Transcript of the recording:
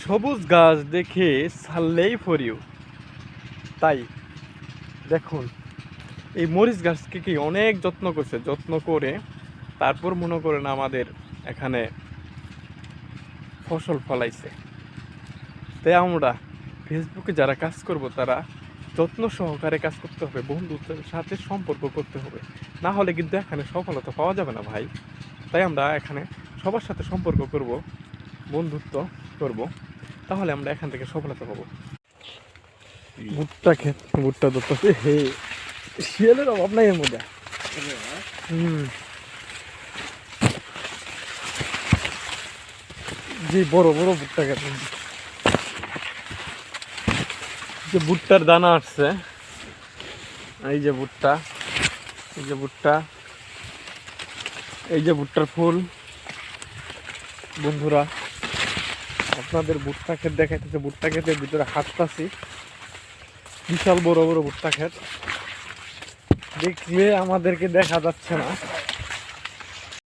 সবুজ গাছ দেখে ছাড়লেই ফর ইউ। তাই দেখুন, এই মরিচ গাছকে কি অনেক যত্ন করছে, যত্ন করে তারপর মনে করেন আমাদের এখানে ফসল ফলাইছে। তাই আমরা ফেসবুকে যারা কাজ করব তারা যত্ন সহকারে কাজ করতে হবে, বন্ধুত্বের সাথে সম্পর্ক করতে হবে, না হলে কিন্তু এখানে সফলতা পাওয়া যাবে না ভাই। তাই আমরা এখানে সবার সাথে সম্পর্ক করব, বন্ধুত্ব করব, তাহলে আমরা এখান থেকে সফলতা পাবো। ভুট্টা ক্ষেত, ভুট্টা ধরতেছে, হে শিয়ালের অভাব নাই এর মধ্যে। যে বড় বড় ভুট্টা ক্ষেত, যে ভুট্টার দানা আসছে, এই যে ভুট্টা, এই যে ভুট্টা, এই যে ভুট্টার ফুল। বন্ধুরা, আপনাদের ভুট্টা ক্ষেত দেখাইতেছে, ভুট্টা ক্ষেতের ভিতরে হাঁটতাছি, বিশাল বড় বড় ভুট্টা ক্ষেত, দেখলে আমাদেরকে দেখা যাচ্ছে না।